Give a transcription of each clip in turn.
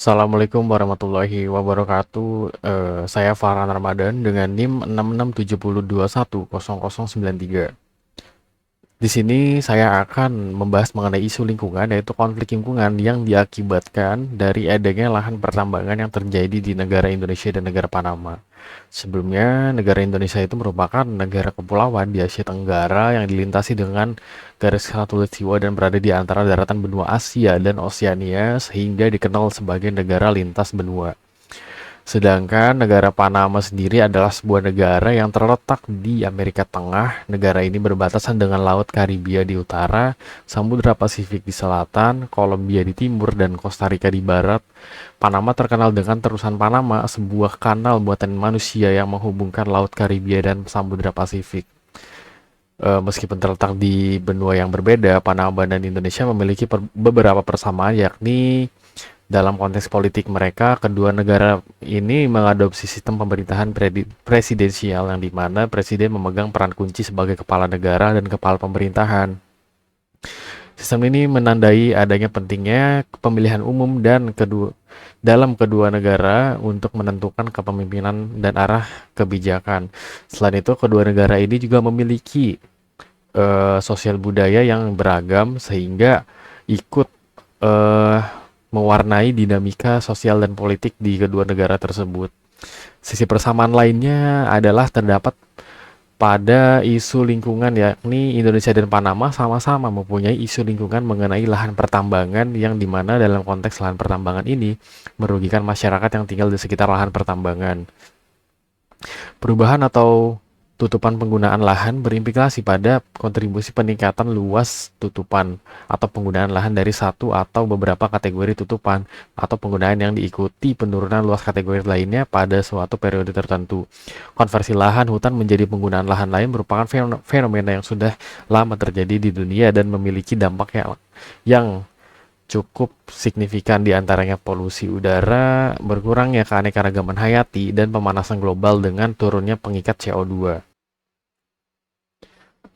Assalamualaikum warahmatullahi wabarakatuh. Saya Farhan Ramadan dengan NIM 6670210093. Di sini saya akan membahas mengenai isu lingkungan, yaitu konflik lingkungan yang diakibatkan dari adanya lahan pertambangan yang terjadi di negara Indonesia dan negara Panama. Sebelumnya, negara Indonesia itu merupakan negara kepulauan di Asia Tenggara yang dilintasi dengan garis khatulistiwa dan berada di antara daratan benua Asia dan Oseania sehingga dikenal sebagai negara lintas benua. Sedangkan negara Panama sendiri adalah sebuah negara yang terletak di Amerika Tengah. Negara ini berbatasan dengan Laut Karibia di utara, Samudra Pasifik di selatan, Kolombia di timur, dan Costa Rica di barat. Panama terkenal dengan terusan Panama, sebuah kanal buatan manusia yang menghubungkan Laut Karibia dan Samudra Pasifik. Meskipun terletak di benua yang berbeda, Panama dan Indonesia memiliki beberapa persamaan, yakni dalam konteks politik mereka, kedua negara ini mengadopsi sistem pemerintahan presidensial yang dimana presiden memegang peran kunci sebagai kepala negara dan kepala pemerintahan. Sistem ini menandai adanya pentingnya pemilihan umum dan dalam kedua negara untuk menentukan kepemimpinan dan arah kebijakan. Selain itu, kedua negara ini juga memiliki sosial budaya yang beragam sehingga ikut eh, mewarnai dinamika sosial dan politik di kedua negara tersebut. Sisi persamaan lainnya adalah terdapat pada isu lingkungan, yakni Indonesia dan Panama sama-sama mempunyai isu lingkungan mengenai lahan pertambangan yang dimana dalam konteks lahan pertambangan ini merugikan masyarakat yang tinggal di sekitar lahan pertambangan. Perubahan atau tutupan penggunaan lahan berimplikasi pada kontribusi peningkatan luas tutupan atau penggunaan lahan dari satu atau beberapa kategori tutupan atau penggunaan yang diikuti penurunan luas kategori lainnya pada suatu periode tertentu. Konversi lahan hutan menjadi penggunaan lahan lain merupakan fenomena yang sudah lama terjadi di dunia dan memiliki dampak yang cukup signifikan, di antaranya polusi udara, berkurangnya keanekaragaman hayati, dan pemanasan global dengan turunnya pengikat CO2.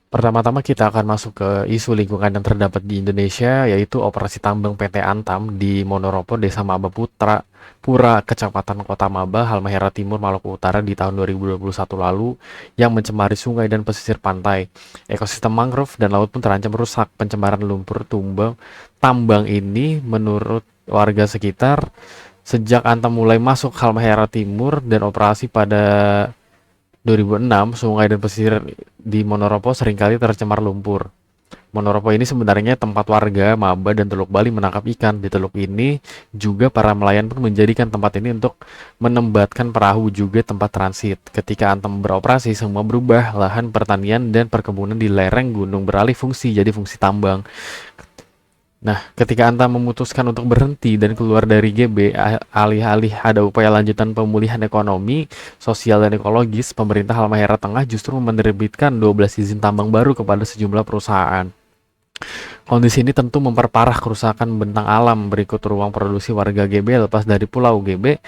Pertama-tama kita akan masuk ke isu lingkungan yang terdapat di Indonesia, yaitu operasi tambang PT Antam di Monoropo, Desa Maba Putra, Pura, Kecamatan Kota Maba, Halmahera Timur, Maluku Utara di tahun 2021 lalu yang mencemari sungai dan pesisir pantai. Ekosistem mangrove dan laut pun terancam rusak. Pencemaran lumpur tambang ini menurut warga sekitar sejak Antam mulai masuk Halmahera Timur dan operasi pada 2006, sungai dan pesisir di Monoropo seringkali tercemar lumpur. Monoropo ini sebenarnya tempat warga Maba dan Teluk Bali menangkap ikan. Di teluk ini juga para nelayan pun menjadikan tempat ini untuk menempatkan perahu, juga tempat transit. Ketika Antam beroperasi, semua berubah. Lahan pertanian dan perkebunan di lereng gunung beralih fungsi jadi fungsi tambang. Nah, ketika Anta memutuskan untuk berhenti dan keluar dari GB, alih-alih ada upaya lanjutan pemulihan ekonomi, sosial, dan ekologis, pemerintah Halmahera Tengah justru menerbitkan 12 izin tambang baru kepada sejumlah perusahaan. Kondisi ini tentu memperparah kerusakan bentang alam. Berikut ruang produksi warga GB lepas dari Pulau GB.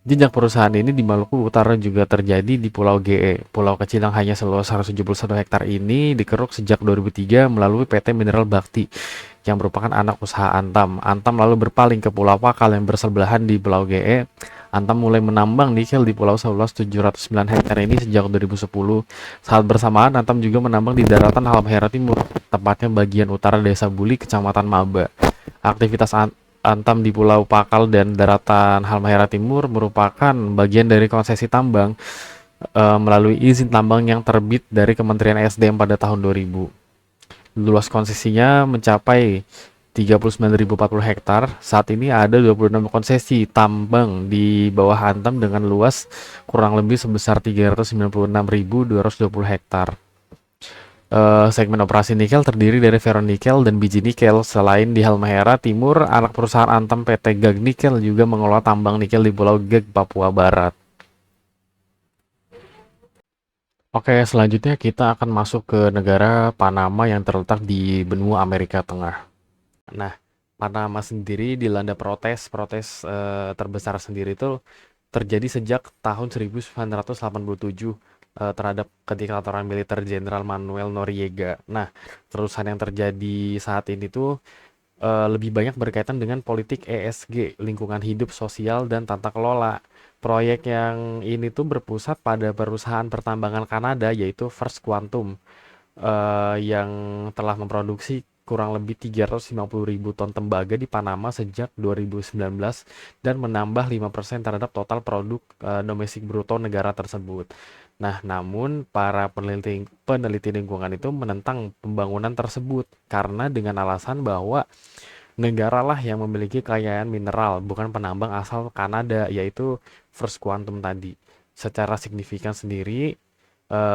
Jejak perusahaan ini di Maluku Utara juga terjadi di Pulau GE. Pulau kecil yang hanya seluas 171 hektar ini dikeruk sejak 2003 melalui PT Mineral Bakti yang merupakan anak usaha Antam. Antam lalu berpaling ke Pulau Pakal yang bersebelahan di Pulau GE. Antam mulai menambang nikel di pulau seluas 709 hektar ini sejak 2010. Saat bersamaan, Antam juga menambang di daratan Halmahera Timur, tepatnya bagian utara Desa Buli, Kecamatan Maba. Aktivitas Antam di Pulau Pakal dan daratan Halmahera Timur merupakan bagian dari konsesi tambang melalui izin tambang yang terbit dari Kementerian SDM pada tahun 2000. Luas konsesinya mencapai 39.040 hektar. Saat ini ada 26 konsesi tambang di bawah Antam dengan luas kurang lebih sebesar 396.220 hektar. Segmen operasi nikel terdiri dari ferronikel dan biji nikel. Selain di Halmahera Timur, anak perusahaan Antam PT Gag Nikel juga mengelola tambang nikel di Pulau Gag, Papua Barat. Oke, selanjutnya kita akan masuk ke negara Panama yang terletak di benua Amerika Tengah. Nah, Panama sendiri dilanda protes terbesar sendiri itu terjadi sejak tahun 1987 terhadap kediktatoran militer Jenderal Manuel Noriega. Nah, kerusuhan yang terjadi saat ini tuh lebih banyak berkaitan dengan politik ESG, lingkungan hidup, sosial, dan tata kelola. Proyek yang ini tuh berpusat pada perusahaan pertambangan Kanada yaitu First Quantum, yang telah memproduksi kurang lebih 350.000 ton tembaga di Panama sejak 2019 dan menambah 5% terhadap total produk domestik bruto negara tersebut. Nah, namun para peneliti lingkungan itu menentang pembangunan tersebut karena dengan alasan bahwa negaralah yang memiliki kekayaan mineral, bukan penambang asal Kanada, yaitu First Quantum tadi. Secara signifikan sendiri,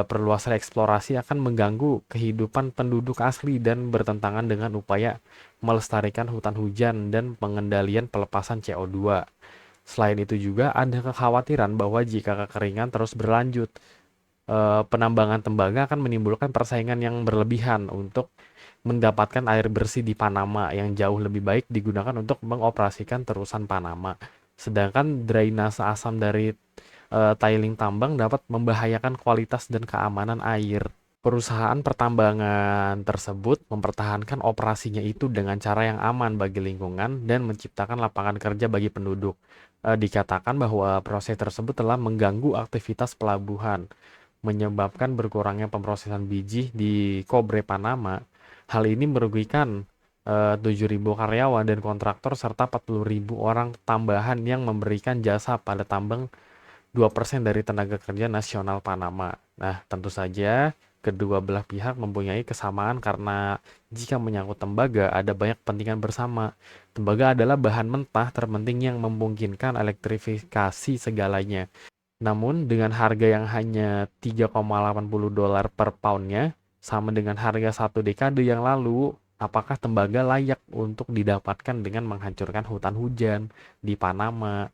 perluasan eksplorasi akan mengganggu kehidupan penduduk asli dan bertentangan dengan upaya melestarikan hutan hujan dan pengendalian pelepasan CO2. Selain itu juga ada kekhawatiran bahwa jika kekeringan terus berlanjut, penambangan tembaga akan menimbulkan persaingan yang berlebihan untuk mendapatkan air bersih di Panama yang jauh lebih baik digunakan untuk mengoperasikan terusan Panama. Sedangkan drainase asam dari tiling tambang dapat membahayakan kualitas dan keamanan air. Perusahaan pertambangan tersebut mempertahankan operasinya itu dengan cara yang aman bagi lingkungan dan menciptakan lapangan kerja bagi penduduk. Dikatakan bahwa proses tersebut telah mengganggu aktivitas pelabuhan, menyebabkan berkurangnya pemrosesan biji di Cobre Panama. Hal ini merugikan 7.000 karyawan dan kontraktor serta 40.000 orang tambahan yang memberikan jasa pada tambang 2% dari tenaga kerja nasional Panama. Nah, tentu saja kedua belah pihak mempunyai kesamaan karena jika menyangkut tembaga ada banyak kepentingan bersama. Tembaga adalah bahan mentah terpenting yang memungkinkan elektrifikasi segalanya. Namun dengan harga yang hanya $3,80 per poundnya, sama dengan harga satu dekade yang lalu, apakah tembaga layak untuk didapatkan dengan menghancurkan hutan hujan di Panama?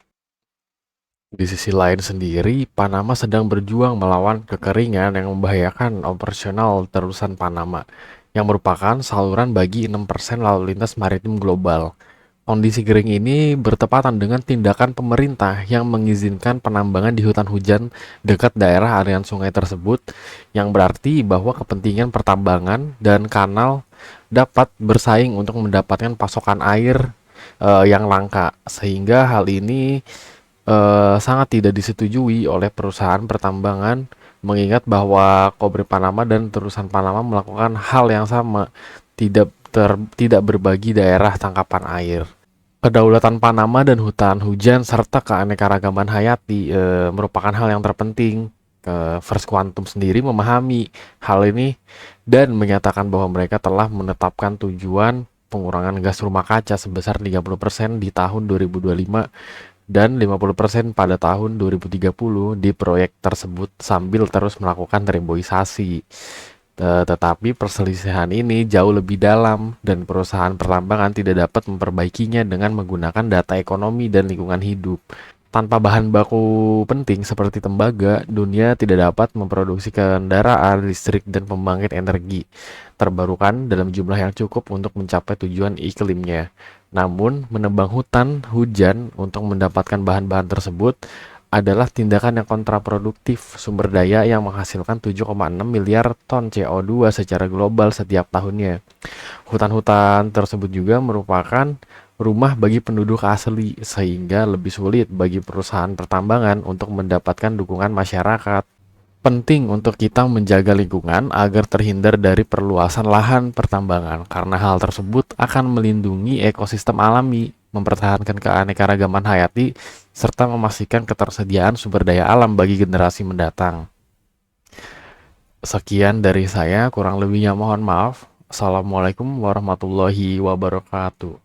Di sisi lain sendiri, Panama sedang berjuang melawan kekeringan yang membahayakan operasional terusan Panama, yang merupakan saluran bagi 6% lalu lintas maritim global. Kondisi kering ini bertepatan dengan tindakan pemerintah yang mengizinkan penambangan di hutan hujan dekat daerah aliran sungai tersebut, yang berarti bahwa kepentingan pertambangan dan kanal dapat bersaing untuk mendapatkan pasokan air yang langka, sehingga hal ini sangat tidak disetujui oleh perusahaan pertambangan, mengingat bahwa Cobre Panama dan terusan Panama melakukan hal yang sama, tidak berbagi daerah tangkapan air. Kedaulatan Panama dan hutan hujan serta keanekaragaman hayati merupakan hal yang terpenting. First Quantum sendiri memahami hal ini dan menyatakan bahwa mereka telah menetapkan tujuan pengurangan gas rumah kaca sebesar 30% di tahun 2025 dan 50% pada tahun 2030 di proyek tersebut sambil terus melakukan reboisasi. Tetapi perselisihan ini jauh lebih dalam dan perusahaan pertambangan tidak dapat memperbaikinya dengan menggunakan data ekonomi dan lingkungan hidup. Tanpa bahan baku penting seperti tembaga, dunia tidak dapat memproduksi kendaraan listrik dan pembangkit energi terbarukan dalam jumlah yang cukup untuk mencapai tujuan iklimnya. Namun, menebang hutan hujan untuk mendapatkan bahan-bahan tersebut adalah tindakan yang kontraproduktif. Sumber daya yang menghasilkan 7,6 miliar ton CO2 secara global setiap tahunnya. Hutan-hutan tersebut juga merupakan rumah bagi penduduk asli, sehingga lebih sulit bagi perusahaan pertambangan untuk mendapatkan dukungan masyarakat. Penting untuk kita menjaga lingkungan agar terhindar dari perluasan lahan pertambangan, karena hal tersebut akan melindungi ekosistem alami, mempertahankan keanekaragaman hayati, serta memastikan ketersediaan sumber daya alam bagi generasi mendatang. Sekian dari saya, kurang lebihnya mohon maaf. Assalamualaikum warahmatullahi wabarakatuh.